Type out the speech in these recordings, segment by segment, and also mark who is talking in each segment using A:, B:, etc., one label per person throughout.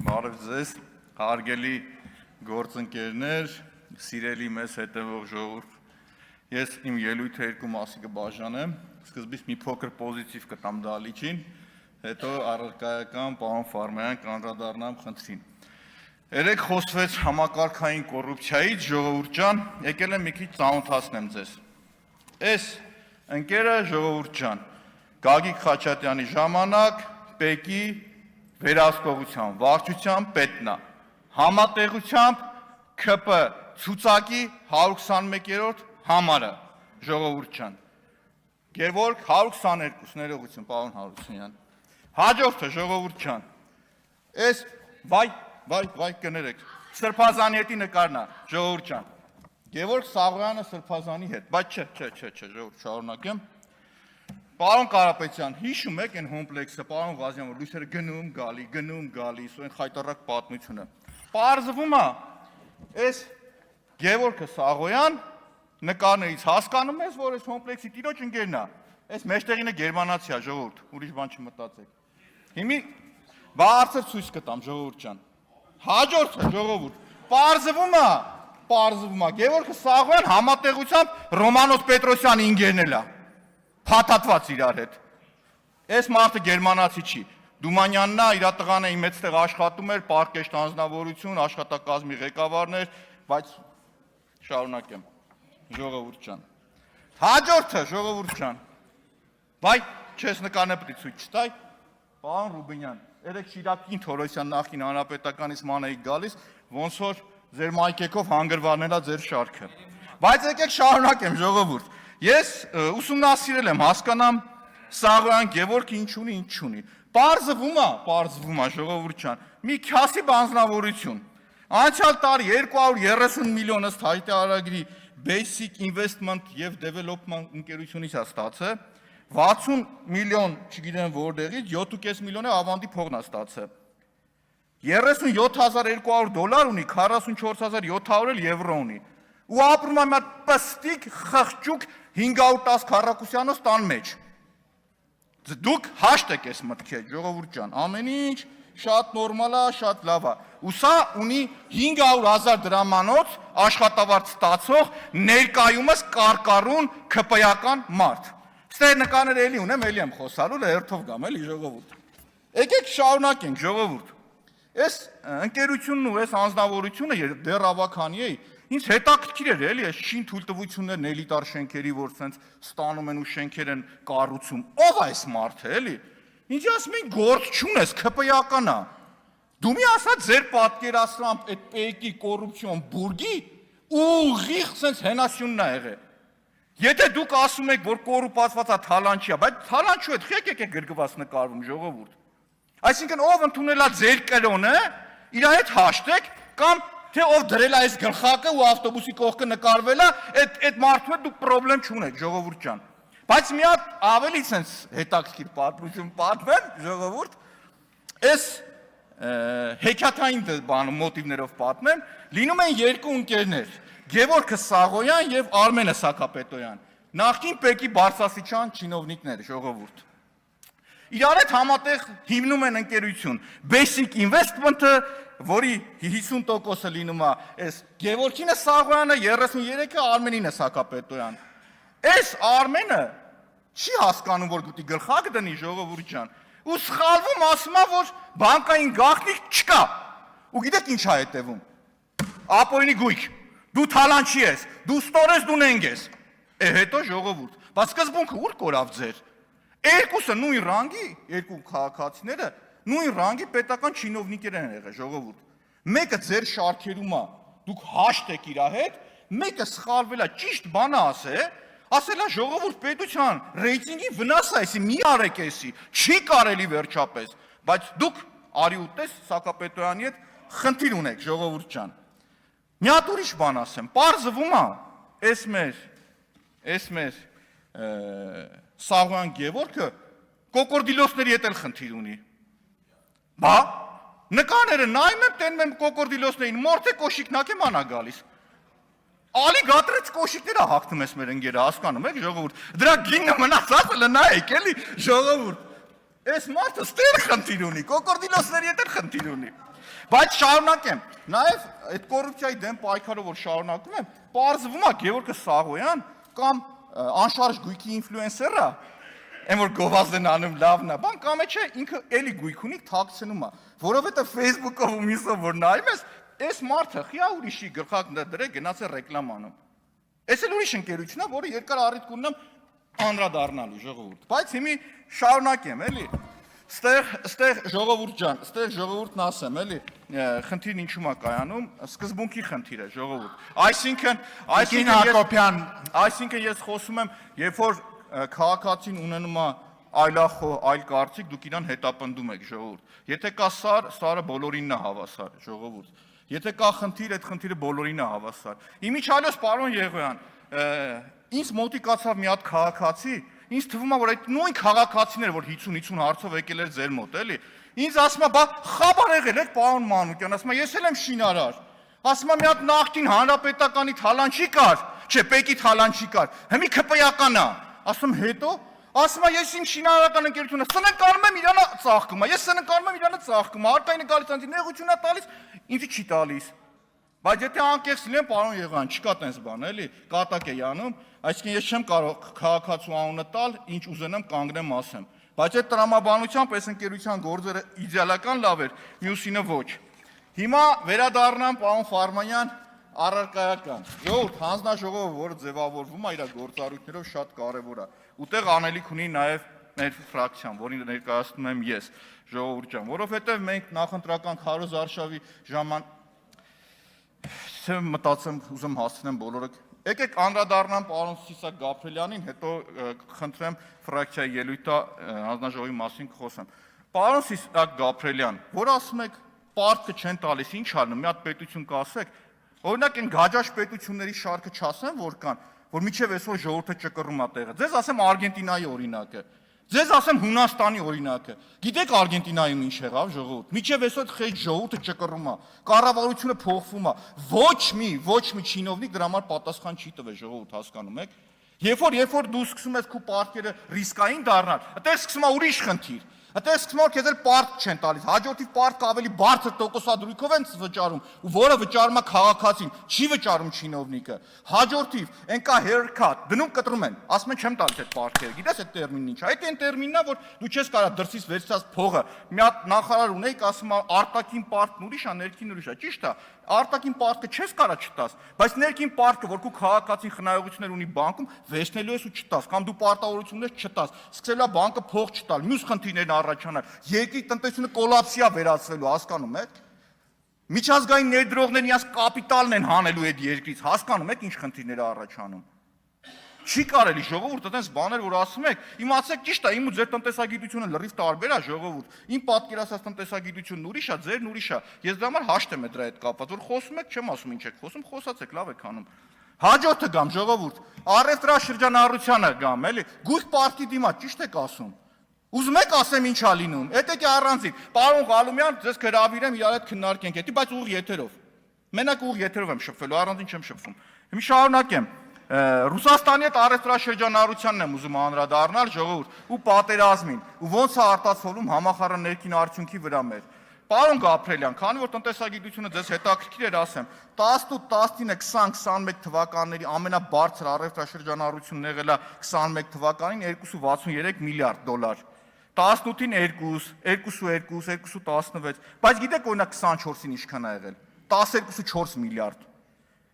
A: Բարև ձեզ, հարգելի գործընկերներ, սիրելի մեզ հետևող ժողովուրդ։ Ես իմ ելույթը երկու մասի կբաժանեմ, սկզբից մի փոքր պոզիտիվ կտամ դալիճին, հետո առարկայական պարոն Ֆարմեյան կանդրադառնամ խնդրին։ Երեք խոսվեց համակարգային կոռուպցիայից, ժողովուրդ ջան, եկել եմ մի քիչ ծանոթացնեմ ձեզ։ Այս ընկերը ժողովուրդ ջան, Գագիկ Խաչատրյանի ժամանակ ՊԵԿ-ի վերահսկողության վարչության պետնա, համատեղությամբ ՔՊ ցուցակի 121-րդ համարը, ժողովուրդ ջան, Գևորգ 122, ներողություն, պարոն Հարությունյան, հաջորդը ժողովուրդ ջան, այս վայ կներեք, Սրբազանի հետի նկարնա, ժողովուրդ ջան, Գևորգ Սաղոյանը Սրբազանի հետ, բայց չէ, ժողովուրդ շարունակեմ, Պարոն Կարապետյան, հիշում եք այն հոմպլեքսը, պարոն Ղազյան, որ լույսերը գնում գալի, այն խայտառակ պատմությունը։ Պարզվում է, այս Գևորգ Սաղոյան նկարներից հասկանում ես, որ այս հոմպլեքսի տիրոջ ընկերն է, այս մեջտեղինը գերմանացի է, ժողովուրդ, ուրիշ բան չմտածեք։ Հիմի բարձր ցույց կտամ, ժողովուրդ ջան։ Հաջորդը, ժողովուրդ, պարզվում է, Գևորգ Սաղոյան համատեղությամբ Ռոմանոս Պետրոսյանի ընկերն է։ Փաթաթված իրար հետ։ Այս մարդը գերմանացի չի։ Դումանյանն է, իր տղան է մեծտեղ աշխատում էր, պարկեշտ անձնավորություն, աշխատակազմի ղեկավարն էր, բայց շարունակեմ, ժողովուրդ ջան։ Հաջորդը, ժողովուրդ ջան։ Վայ, չես նկարն է պետք ցույց չտայ։ Պարոն Ռուբինյան, երեք Շիրակին Թորոսյան նախին հանրապետականից ման էի գալիս, ոնց որ ձեր մայքեքով հանգրվարնելա ձեր շարքը։ Բայց եկեք շարունակեմ, ժողովուրդ։ Ես ուսումնասիրել եմ, հասկանամ Սաղոյան Գևորգը ինչ ունի։ Պարզվում է, ժողովուրդ ջան, մի քյասիբ անձնավորություն։ Անցյալ տարի 230 միլիոն ըստ հայտարարագրի Basic Investment եւ Development ընկերությունից է ստացել, 60 միլիոն, չգիտեմ որտեղից, 7.5 միլիոն է ավանդի փողն է ստացել։ 37200 ունի, 44700 եվրո ունի։ Ու ապրում է մի հատ պստիկ, խղճուկ 510 քառակուսյանոց տան մեջ։ Դուք հաշտ եք այս մտքեր, ժողովուրդ ջան, ամեն ինչ շատ նորմալ է, շատ լավ է։ Ու սա ունի 500,000 դրամանոց աշխատավարձ ստացող ներկայումս կարկառուն ՔՊ-ական մարդ։ Ստեղ նկարներ էլի ունեմ, էլի եմ խոսալու, հերթով գամ, էլի ժողովուրդ։ Եկեք շարունակենք, ժողովուրդ։ Այս ընկերությունն ու այս անձնավորությունը դեռ ավականի է, ինձ հետաքրքիր էր էլի այս շին թույլտվություններն էլիտար շենքերի, որ սենց ստանում են ու շենքեր են կառուցում։ Ո՞վ է այս մարդը, էլի։ Ինչ ասում են գործ չունես, ՔՊ-ական է։ Դու մի ասա ձեր պատկերացրամբ այդ ՊԵԿ-ի կոռուպցիոն բուրգի ուղիղ սենց հենասյունն է եղել։ Եթե դուք ասում եք, որ կոռուպացված է թալանչի է, բայց թալանչու հետ եք գրգված նկարվում, ժողովուրդ։ Այսինքն ով ընդունել է ձեր կրոնը, իր հետ հաշտեք կամ թե ով դրել է այս գլխակը ու ավտոբուսի կողքը նկարվել է, այդ մարդու հետ դուք պրոբլեմ չունեք, ժողովուրդ ջան։ Բայց մի հատ ավելի sense հետաքրքիր պատմություն պատմեմ, ժողովուրդ, այս հեքիաթային բանը մոտիվներով պատմեմ, լինում են երկու ընկերներ, Գևորգ Սաղոյան եւ Արմենը Սաքապետոյան, նախկին ՊԵԿ-ի բարձրաստիճան չինովնիկներ, ժողովուրդ։ Իրար հետ համատեղ հիմնում են ընկերություն, Basic Investment-ը, որի 50%-ը լինում է այս Գևորգինը Սաղոյանը, 33-ը Արմենինը Սաքապետոյան։ Այս Արմենը չի հասկանում, որ գուտի գլխակ դնի, ժողովուրդ ջան, ու սխալվում ասում է, որ բանկային գաղտնիք չկա։ Ու գիտեք ինչ է հետևում։ Ապօրինի գույք, դու թալանչի ես, դու ստորես, դու նենգ ես։ Հետո ժողովուրդ, բայց սկզբունքը ուր կորավ ձեր։ Երկուսը նույն ռանգի, երկու քաղաքացիները նույն ռանգի պետական չինովնիկներ են եղել, ժողովուրդ։ Մեկը ձեր շարքերում է, դուք հաշտ եք իր հետ, մեկը սխալվել է, ճիշտ բանը ասել է ժողովուրդ պետության ռեյտինգի վնաս է, այսի մի արեք էսի, չի կարելի վերջապես, բայց դուք արի ուտես Սաքապետոյանի հետ խնդիր ունեք, ժողովուրդ ջան։ Մի հատ ուրիշ բան ասեմ, պարզվում է, այս մեր Սաղոյան Գևորգը կոկորդիլոսների հետ էլ խնդիր ունի։ Բա, նկարները նայում եմ, տենում եմ կոկորդիլոսներին, մորթե կոշիկնակ եմ անա գալիս։ Ալի գատրեց կոշիկները հաղթում ես մեր ընկերը, հասկանում եք, ժողովուրդ։ Դրա գինը մնացած նայեք, էլի, ժողովուրդ։ Այս մարդը ստեր խնդիր ունի, կոկորդիլոսների հետ էլ խնդիր ունի։ Բայց շարունակեմ։ Նաև այդ կոռուպցիայի դեմ պայքարը որ շարունակում եմ, պարզվում է Գևորգ Սաղոյան կամ անշարժ գույքի ինֆլուենսերը, այն որ գովազդն անում լավն է, բան կամ չէ, ինքը էլի գույք ունի, թաքցնում է, որովհետև Facebook-ով ու միսով որ նայում ես, այս մարդը խիա ուրիշի գլխակ դրե գնաց է ռեկլամ անում։ Այս էլ ուրիշ ընկերություն է, որը երկար առիթ կունենամ անդրադառնալու ժողովուրդ։ Բայց հիմի շարունակեմ, էլի։ Ստեղ ժողովուրդ ջան, ստեղ ժողովուրդն ասեմ, էլի, խնդիրն ինչու՞մ է կայանում, սկզբունքի խնդիր է ժողովուրդ։ Այսինքն ես խոսում եմ, երբ որ քաղաքացին ունենում է այլախոհ, այլ կարծիք, դուք իրան հետապնդում եք ժողովուրդ։ Եթե կա սար, սարը բոլորինն է հավասար, ժողովուրդ։ Եթե կա խնդիր, այդ խնդիրը բոլորին է հավասար։ Իմիջիալոց պարոն Եղոյան, ինձ մոտիկացավ մի հատ քաղաքացի, ինձ թվում է, որ այդ նույն քաղաքացիները, որ 50-50 հարցով եկել էր ձեր մոտ, էլի, ինձ ասում է, բա խաբար եղել եք պարոն Մանուկյան, ասում է, ես էլ եմ շինարար, ասում է, մի հատ նախկին հանրապետականի թալանչի կար, չէ, պեկի թալանչի կար, հիմի ԿՊ-ական է, ասում հետո, ասում է, ես իմ շինարարական ընկերությունը սնանկանում եմ իրանը ծաղկում է, ես սնանկանում եմ իրանը ծաղկում է, արկայինը գալիս անձի նեղություն է տալիս, ինձ չի տալիս։ Բայց եթե անկեղծ լինեմ, պարոն Եղոյան, չկա տենց բան, էլի, կատակ է անում, այսինքն ես չեմ կարող քաղաքացու անունը տալ, ինչ ուզենամ կանգնեմ ասեմ։ Բայց այդ տրամաբանությամբ այս ընկերության գործերը իդեալական լավ էր, մյուսինը ոչ։ Հիմա վերադառնամ պարոն Ֆարմանյան առարկայական։ Ժողովուրդ, հանձնաժողովը, որը ձևավորվում է իր գործառույթներով շատ կարևոր է։ Ուտեղ անելիք ունի նաև մեր ֆրակցիան, որին ներկայացնում եմ ես, ժողովուրդ ջան, որովհետև մենք նախընտրական քարոզ արշավի մտածեմ, ուզում հասցնեմ բոլորը։ Եկեք անդրադառնամ պարոն Սիսակ Գաբրելյանին, հետո խնդրեմ ֆրակցիայի ելույթը հանձնաժողովի մասին խոսեմ։ Պարոն Սիսակ Գաբրելյան, որ ասում եք պարտքը չեն տալիս, ինչ անում, մի հատ պետություն կասեք, օրինակ այն գաճաշ պետությունների շարքը չասեմ, որ կան, որ միջև այսօր ժողովուրդը ճկռում է տեղը։ Ձեզ ասեմ Արգենտինայի օրինակը։ Ձեզ ասեմ Հունաստանի օրինակը։ Գիտեք Արգենտինայում ինչ եղավ ժողովուրդ։ Միջև այսօր խեջ ժողովուրդը ճկռում է, կառավարությունը փոխվում է։ Ոչ մի չինովնիկ դրա համար պատասխան չի տվել ժողովուրդ, հասկանում եք։ Երբ որ դու սկսում ես քո պարտքերը ռիսկային դառնալ, այդտեղ սկսում է ուրիշ խնդիր։ Այդտեղ սկսում է քեզ էլ պարտք չեն տալիս։ Հաջորդիվ պարտքը ավելի բարձր տոկոսադրույքով են վճարում, ու որը վճարում է քաղաքացին, չի վճարում չինովնիկը։ Հաջորդիվ այն կա haircut, դնում կտրում են, ասում են չեմ տալիս այդ պարտքերը։ Գիտես այդ տերմինն ինչ է։ Այդ այն տերմինն է, որ դու չես կարող դրսից վերցած փողը մի հատ նախարար ունեիք, ասում է արտաքին պարտքն ուրիշ է, ներքին ուրիշ է, ճիշտ է։ Արտաքին պարտքը չես կարող չտաս, բայց ներքին պարտքը, որ քո քաղաքացին խնայողություններ ունի բանկում, վերցնելու ես ու չտաս, կամ դու պարտավորություններ չտաս, սկսել է բանկը փող չտալ, մյուս խնդիրներն առաջանալ, երկրի տնտեսությունը կոլապսի է վերածվելու, հասկանում եք։ Միջազգային ներդրողներն իրաց կապիտալն են հանելու այդ երկրից, հասկանում եք ինչ խնդիրներ է առաջանում։ Չի կարելի ժողովուրդ այդպես բաներ որ ասում եք, իմացեք ճիշտ է, իմ ու ձեր տնտեսագիտությունը լրիվ տարբեր է ժողովուրդ։ Իմ պատկերացած տնտեսագիտությունն ուրիշ է, ձերն ուրիշ է։ Ես դրա համար հաշտ եմ դրա հետ կապված, որ խոսում եք, չեմ ասում ինչ եք խոսում, խոսացեք, լավ եք անում։ Հաջորդը գամ ժողովուրդ, առևտրաշրջանառությանը գամ, էլի, գույք պարտքի դիմաց, ճիշտ եք ասում։ Ուզում եք ասեմ ինչ է լինում, էդ է առանձին։ Պարոն Ղալումյան, ձեզ հրավիրեմ իրար հետ քննարկենք էդի, բայց ուղիղ եթերով։ Մենակ ուղիղ եթերով եմ շփվելու, առանձին չեմ շփվում։ Հիմա շարունակեմ։ Ռուսաստանի հետ առևտրաշրջանառությանն եմ ուզում անդրադառնալ ժողովուրդ ու պատերազմին ու ոնց է արտացոլում համախառն ներքին արդյունքի վրա մեր։ Պարոն Գաբրելյան, քանի որ տնտեսագիտությունը ձեզ հետաքրքիր էր, ասեմ, 18, 19, 20, 21 թվականների ամենաբարձր առևտրաշրջանառությունն եղել է 21 թվականին 2.63 միլիարդ դոլար։ 18-ին 2, 2.16, բայց գիտեք օրինակ 24-ին ինչքան է եղել։ 12.4 միլիարդ։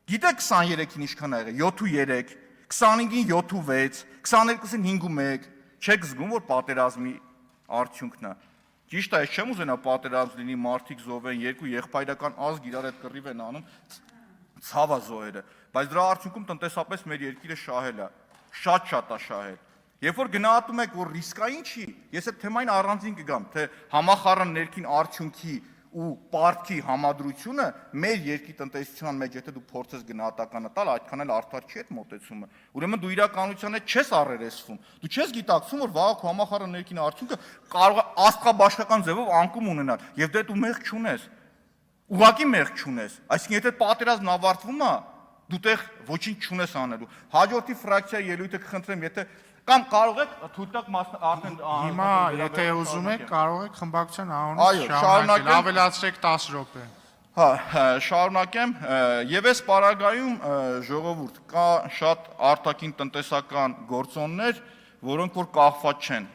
A: Գիտեք 23-ին ինչքան է եղել, 7.3, 25-ին 7.6, 22-ին 5.1, չեք զգում, որ պատերազմի արդյունքն է։ Ճիշտ է, ես չեմ ուզենա պատերազմ լինի, մարդիկ զոհվեն, երկու եղբայրական ազգ իրար հետ կռիվ են անում, ցավա զոհերը, բայց դրա արդյունքում տնտեսապես մեր երկիրը շահել է, շատ է շահել։ Երբ որ գնահատում եք, որ ռիսկային չի, ես այդ թեմային առանձին կգամ, թե համախառն ներքին արդյունքի ու պարտքի համադրությունը մեր երկրի տնտեսության մեջ, եթե դու փորձես գնահատականը տալ, այդքան էլ արդար չի այդ մոտեցումը։ Ուրեմն դու իրականության հետ չես առերեսվում։ Դու չես գիտակցում, որ վաղ համախառն ներքին արդյունքը կարող է աստղաբաշխական ձևով անկում ունենալ, եւ դու մեղք չունես։ Ուղղակի մեղք չունես։ Այսինքն եթե պատերազմն ավարտվում է, դու տեղ ոչինչ չունես անելու։ Հաջորդի ֆրակցիայի ելույթը կխնդրեմ, եթե Կամ կարող եք թույլտակ արդեն
B: Հիմա եթե ուզում եք կարող եք խմբակցության անունից
A: Այո,
B: շարունակել, ավելացրեք 10 րոպե։
A: Հա, շարունակեմ, եւ այս պարագայում ժողովուրդ կա շատ արտաքին տնտեսական գործոններ, որոնք որ կախված չեն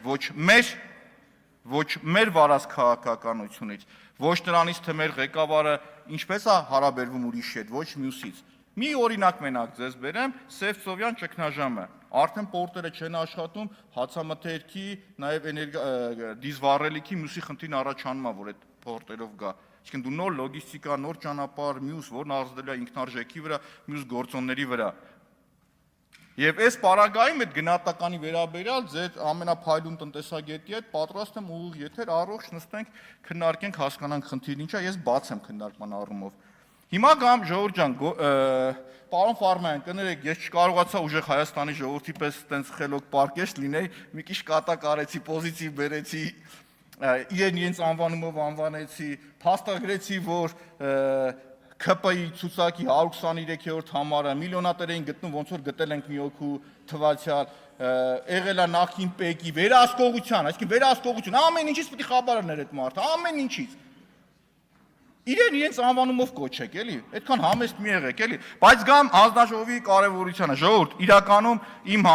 A: ոչ մեր վարած քաղաքականությունից, ոչ նրանից, թե մեր ղեկավարը ինչպես է հարաբերվում ուրիշի հետ, ոչ մյուսից։ Մի օրինակ մենակ ձեզ բերեմ, Սևծովյան ճգնաժամը։ Արդեն պորտերը չեն աշխատում, հացամթերքի, նաև դիզվառելիքի մյուսի խնդիրն առաջանում է, որ այդ պորտերով գա։ Այսինքն դու նոր լոգիստիկա, նոր ճանապարհ, մյուս, որն ազդել է ինքնարժեքի վրա, մյուս գործոնների վրա։ Եվ այս պարագայում այդ գնահատականի վերաբերյալ ձեր ամենափայլուն տնտեսագետի հետ պատրաստ եմ ուղիղ եթեր առողջ նստենք, քննարկենք, հասկանանք խնդիրն ինչ է, ես բաց եմ քննարկման առումով։ Հիմա գամ ժողովուրդ ջան, պարոն Ֆարմյան, կներեք, ես չկարողացա ուժեղ Հայաստանի ժողովրդի պես այտենց խելոք պարկեշտ լինեի, մի քիչ կատակ արեցի, պոզիցիվ բերեցի, իրենց անվանումով անվանեցի, փաստագրեցի, որ ՔՊ-ի ցուցակի 123-րդ համարը միլիոնատեր էին գտնում, ոնց որ գտել ենք մի օքու թվացյալ, եղել է նախին ՊԵԿ-ի վերահսկողության, այսինքն վերահսկողություն, ամեն ինչից պետք է խաբարներ այդ մարդը, ամեն ինչից։ Իրենց անվանումով կոչեք, էլի, այդքան համեստ մի եղեք, էլի, բայց գամ հանձնաժողովի կարևորությանը, ժողովուրդ, իրականում իմ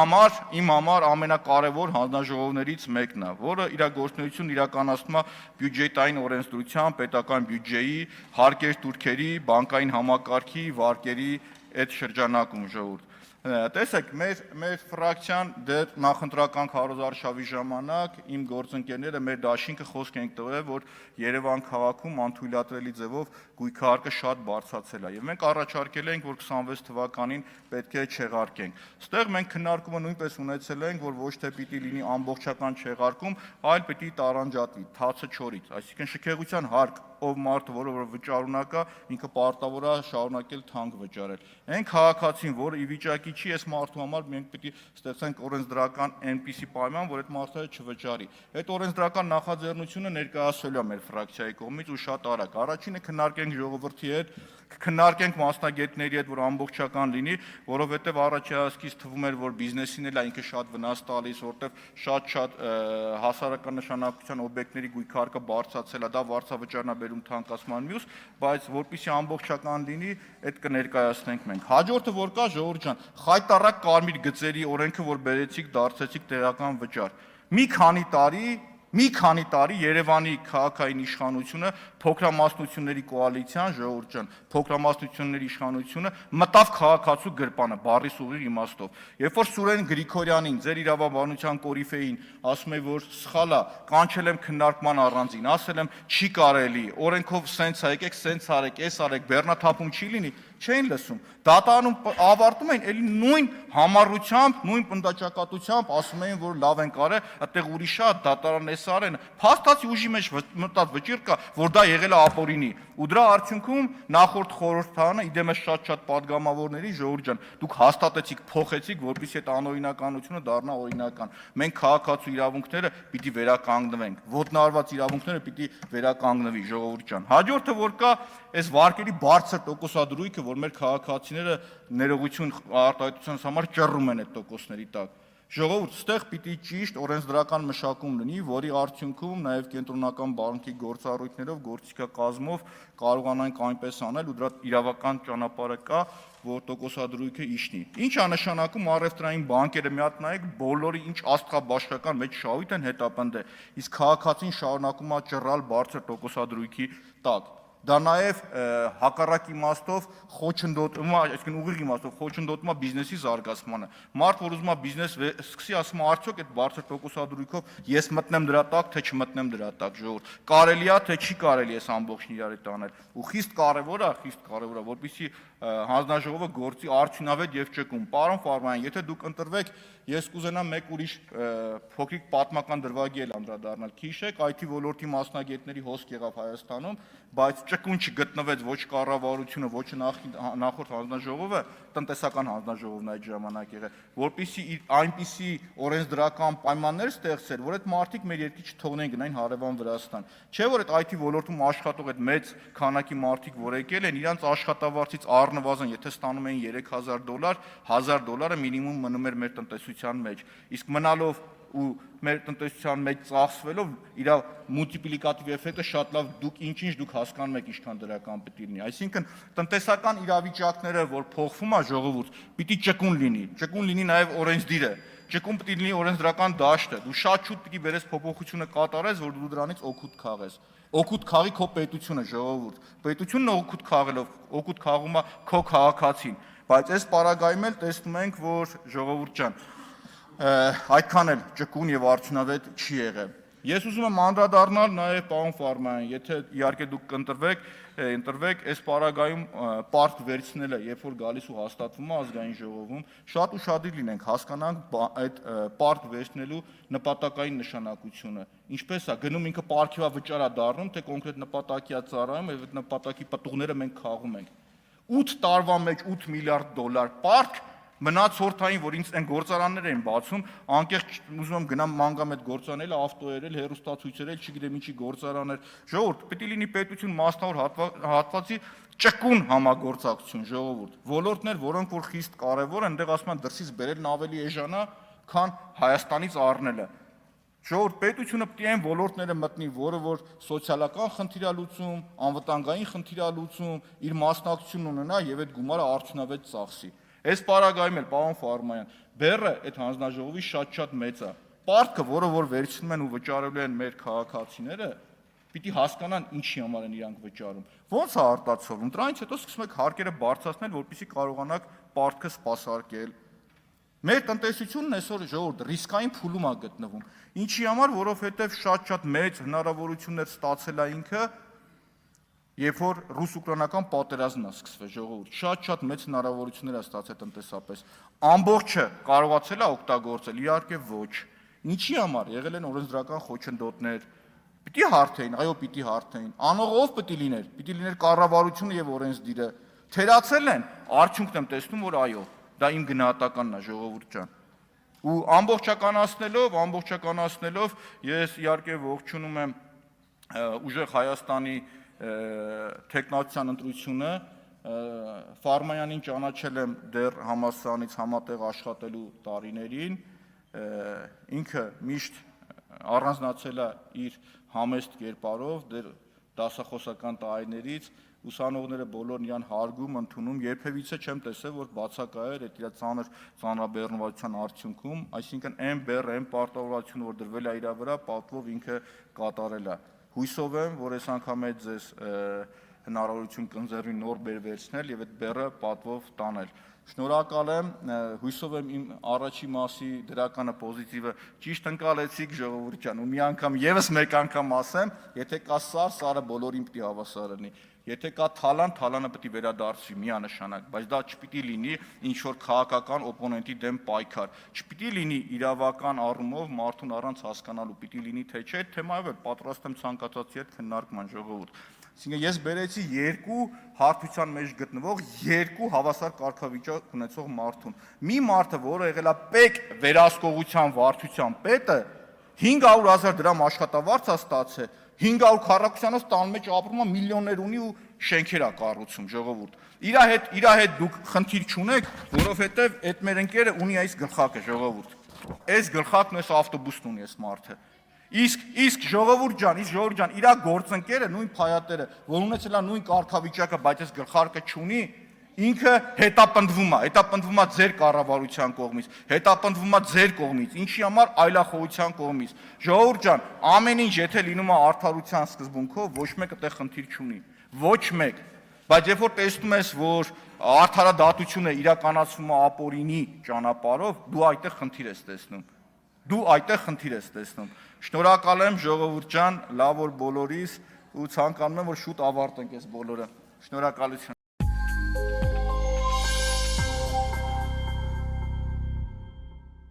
A: համար ամենակարևոր հանձնաժողովներից մեկն է, որը իր գործունեությունն իրականացնում է բյուջետային օրենսդրության, պետական բյուջեի, հարկեր տուրքերի, բանկային համակարգի, վարկերի այդ շրջանակում, ժողովուրդ։ Տեսեք, մեր ֆրակցիան դեռ նախընտրական քարոզարշավի ժամանակ իմ գործընկերները մեր դաշինքը խոսք ենք տվել, որ Երևան քաղաքում անթույլատրելի ձևով գույքահարկը շատ բարձրացել է եւ մենք առաջարկել ենք, որ 26 թվականին պետք է չեղարկենք։ Ստեղ մենք քննարկումը նույնպես ունեցել ենք, որ ոչ թե պիտի լինի ամբողջական չեղարկում, այլ պիտի տարանջատվի թացը չորից, այսինքն շքեղության հարկ ով մարդը, որը վճարունակ է, ինքը պարտավոր է շարունակել թանկ վճարել։ Այն քաղաքացին, որը ի վիճակի չի, այս մարդու համար մենք պիտի ստեղծենք օրենսդրական այնպիսի պայման, որ այդ մարդը չվճարի։ Այդ օրենսդրական նախաձեռնությունը ներկայացվելու է մեր ֆրակցիայի կողմից ու շատ արագ։ Առաջինը քննարկենք ժողովրդի հետ, քննարկենք մասնագետների հետ, որ ամբողջական լինի, որովհետև առաջացքից թվում էր, որ բիզնեսին էլ է ինքը շատ վնաս տալիս, որտեղ շատ հասարակական նշանակության օբյեկտների գույքարկը բարձրացել է, դա վարձավճարն է բերում թանկացման մյուս, բայց որպեսզի ամբողջական լինի, այդ կներկայացնենք մենք։ Հաջորդը որ կա, ժողովուրդ ջան, խայտառակ կարմիր գծերի օրենքը, որ բերեցիք, դարձեցիք տեղական վճար։ Մի քանի տարի Երևանի քաղաքային իշխանությունը, փոքրամասնությունների կոալիցիան, ժողովուրդ ջան, փոքրամասնությունների իշխանությունը մտավ քաղաքացու գրպանը, բառիս ուղիղ իմաստով։ Երբ որ Սուրեն Գրիգորյանին, ձեր իրավաբանության կորիֆեին, ասում է, որ սխալ է, կանչել եմ քննարկման առանձին, ասել եմ, չի կարելի, օրենքով սենց է, եկեք սենց արեք, էս արեք, բեռնաթափում չի լինի, չէին լսում։ Դատարանում ավարտում էին, էլի նույն համառությամբ, նույն պնդաճակատությամբ ասում էին, որ լավ են կարել, այդտեղ ուրիշ է, դատարան էս արեն, փաստացի ուժի մեջ մտած վճիռ կա, որ դա եղել է ապօրինի։ Ու դրա արդյունքում նախորդ խորհրդարանը իդեմս շատ պատգամավորների, ժողովուրդ ջան, դուք հաստատեցիք, փոխեցիք, որպեսզի այդ անօրինականությունը դառնա օրինական։ Մենք քաղաքացու իրավունքները պիտի վերականգնվենք, ոտնահարված իրավունքները պիտի վերականգնվի, ժողովուրդ ջան։ Հաջորդը որ կա, այս վարկերի բարձր տոկոսադրույքը, որ մեր քաղաքացիները ներողություն արտահայտության համար ճռռում են այդ տոկոսների տակ։ Ժողովուրդ, ստեղ պիտի ճիշտ օրենսդրական մշակում լինի, որի արդյունքում նաև կենտրոնական բանկի գործառույթներով, գործիքակազմով կարողանանք այնպես անել ու դրա իրավական ճանապարհը կա, որ տոկոսադրույքը իջնի։ Ինչ է նշանակում առևտրային բանկերը, մի հատ նայեք, բոլորի ինչ աստղաբաշխական մեջ շահույթ են հետապնդել, իսկ քաղաքացին շարունակում է ճռռալ բարձր տոկոսադրույքի տակ։ Դա նաև հակառակ իմաստով խոչընդոտում է, այսինքն ուղիղ իմաստով խոչընդոտում է բիզնեսի զարգացմանը։ Մարդ, որ ուզում է բիզնես սկսի, ասում է, արդյոք այդ բարձր տոկոսադրույքով ես մտնեմ դրա տակ, թե չմտնեմ դրա տակ, ժողովուրդ։ Կարելի է, թե չի կարելի այս ամբողջն իրար հետ անել։ Ու խիստ կարևոր է, որպեսզի հանձնաժողովը գործի արդյունավետ եւ ճկուն։ Պարոն Ֆարմյան, եթե դուք ընտրվեք, ես կուզենամ մեկ ուրիշ փոքրիկ պատմական դրվագի էլ անդրադառնալ։ Քիշեք, IT ոլորտի մասնագետների հոսք եղավ Հայաստանում, բայց ճկուն չգտնվեց ոչ կառավարությունը, ոչ նախորդ հանձնաժողովը, տնտեսական հանձնաժողովն այդ ժամանակ եղել, որպեսզի այնպիսի օրենսդրական պայմաններ ստեղծեր, որ այդ մարդիկ մեր երկրի չթողնեն գնային հարևան Վրաստան։ Չէ՞ որ այդ IT ոլորտում աշխատող այդ մեծ քանակի մարդիկ, որ եկել են, իրանց աշխատավարձից առնվազն եթե ստանում էին $3000, $1000 մինիմում մնում էր մեր տնտեսության մեջ, իսկ մնալով ու մեր տնտեսության մեջ ծախսվելով իր մուլտիպլիկատիվ էֆեկտը շատ լավ դուք դուք հասկանում եք ինչքան դրական պետք է լինի, այսինքն տնտեսական իրավիճակները, որ փոխվում է ժողովուրդ, պիտի ճկուն լինի նաև օրենսդիրը, ճկուն պիտի լինի օրենսդրական դաշտը, դու շատ շուտ պիտի բերես փոփոխությունը կատարես, որ դու դրանից օգուտ խաղես, օգուտ խաղի քո պետությունը ժողովուրդ, պետությունն օգուտ խաղելով, օգուտ խաղում է քո քաղաքացին, բայց այս պարագայում էլ տեսնում ենք, որ ժողովուրդ ջան այդքան էլ ճկուն եւ արդյունավետ չի եղել։ Ես ուզում եմ անդրադառնալ նաեւ պարոն Ֆարման, եթե իհարկե դուք ընտրվեք, այս պարագայում պարտք վերցնելը, երբ որ գալիս ու հաստատվում է ազգային ժողովում, շատ ուշադիր լինենք, հասկանանք այդ պարտք վերցնելու նպատակային նշանակությունը։ Ինչպես է գնում ինքը պարգևա վճարա դառնում, թե կոնկրետ նպատակի է ծառայում եւ այդ նպատակի պատուղները մենք խաղում ենք։ 8 տարվա մեջ $8 միլիարդ պարտք մնացորդային, որ ինձ այն գործարաններ էին բացում, անկեղծ ուզում եմ գնամ մանգամետ գործանել, ավտոերել, հեռուստացույցերել, չգիտեմ ինչի գործարաններ։ Ժողովուրդ, պետք է լինի պետություն մասնավոր հատվածի ճկուն համագործակցություն, ժողովուրդ։ Ոլորտներ, որոնք որ խիստ կարևոր են, այնտեղ ասում են դրսից բերելն ավելի էժան է, քան Հայաստանից առնելը։ Ժողովուրդ, պետությունը պետք է այն ոլորտները մտնի, որը որ սոցիալական խնդիր է լուծում, անվտանգային խնդիր է լուծում, իր մասնակցությունն ունենա եւ այդ գումարը արդյունավետ ծախսի։ Այս պարագայում էլ պարոն Ֆարման, բեռը այդ հանձնաժողովի շատ մեծ է։ Պարտքը, որը որ վերցնում են ու վճարելու են մեր քաղաքացիները, պիտի հասկանան ինչի համար են իրանք վճարում։ Ոնց է արտացոլվում։ Դրանից հետո սկսում եք հարկերը բարձրացնել, որպեսզի կարողանաք պարտքը սպասարկել։ Մեր տնտեսությունն այսօր ժողովուրդ ռիսկային փուլում է գտնվում։ Ինչի համար, որովհետև շատ մեծ հնարավորություններ ստացել է ինքը, երբ որ ռուս-ուկրաինական պատերազմն է սկսվել, ժողովուրդ, շատ մեծ հնարավորություններ է ստացել տնտեսապես։ Ամբողջը կարողացել է օգտագործել, իհարկե ոչ։ Ինչի համար եղել են օրենսդրական խոչընդոտներ, պիտի հարթեին, այո, պիտի հարթեին։ Անողով պիտի լիներ կառավարությունը եւ օրենսդիրը։ Թերացել են, արդյունքն եմ տեսնում, որ այո, դա իմ գնահատականն է, ժողովուրդ ջան։ Ու ամբողջականացնելով ես իհարկե ողջունում եմ ուժեղ Հայաստանի թեկնածության ընտրությունը, Ֆարմանյանին ճանաչել եմ դեռ համալսարանից համատեղ աշխատելու տարիներին, ինքը միշտ առանձնացել է իր համեստ կերպարով, դեռ դասախոսական տարիներից, ուսանողները բոլորն իրան հարգում, ընդունում, երբևիցե չեմ տեսել, որ բացակայեր այդ իր ծանրաբեռնվածության արդյունքում, այսինքն այն բեռը, այն պարտավորությունը, որ դրվել է իր վրա, պատվով ինքը կատարել է։ Հույսով եմ, որ այս անգամ էլ ձեզ հնարավորություն կընձեռվի նոր բեռ վերցնել եւ այդ բեռը պատվով տանել։ Շնորհակալ եմ, հույսով եմ իմ առաջի մասի դրականը պոզիտիվը ճիշտ ընկալեցիք, ժողովուրդ ջան, ու մի անգամ եւս մեկ անգամ ասեմ, եթե կա սար, սարը բոլորին պիտի հավասար լինի։ Եթե կա թալան, թալանը պետք է վերադարձվի միանշանակ, բայց դա չպիտի լինի ինչ որ քաղաքական օպոնենտի դեմ պայքար, չպիտի լինի իրավական առումով մարդուն առանց հասկանալու, պիտի լինի թե չէ, թեմայով էլ պատրաստ եմ ցանկացածի հետ քննարկման, ժողովուրդ։ Այսինքն ես բերեցի երկու հարթության մեջ գտնվող երկու հավասար կարգավիճակ ունեցող մարդուն։ Մի մարդը, որը եղել է պետ վերահսկողության վարչության պետը, 500,000 դրամ աշխատավարձ է ստացել, 500 քառակուսյանով տան մեջ ապրում է, միլիոններ ունի ու շենքեր է կառուցում, ժողովուրդ։ Իր հետ դուք խնդիր չունեք, որովհետև այդ մեր ընկերը ունի այս գլխակը, ժողովուրդ։ Այս գլխակն այս ավտոբուսն ունի այս մարդը։ Իսկ ժողովուրդ ջան, իր գործընկերը, նույն փայատերը, որ ունեցել է նույն կարգավիճակը, բայց այս գլխարկը չունի, ինքը հետապնդվում է ձեր կառավարության կողմից, հետապնդվում է ձեր կողմից, ինչի համար այլախոհության կողմից։ Ժողովուրդ ջան, ամեն ինչ եթե լինում է արդարության սկզբունքով, ոչ մեկը տեղ խնդիր չունի, ոչ մեկ։ Բայց երբ որ տեսնում ես, որ արդարադատությունը իրականացվում է ապօրինի ճանապարհով, դու այդտեղ խնդիր ես տեսնում։ Շնորհակալ եմ, ժողովուրդ ջան, լավ որ բոլորիս ու ցանկանում եմ, որ շուտ ավարտենք այս բոլորը։ Շնորհակալություն։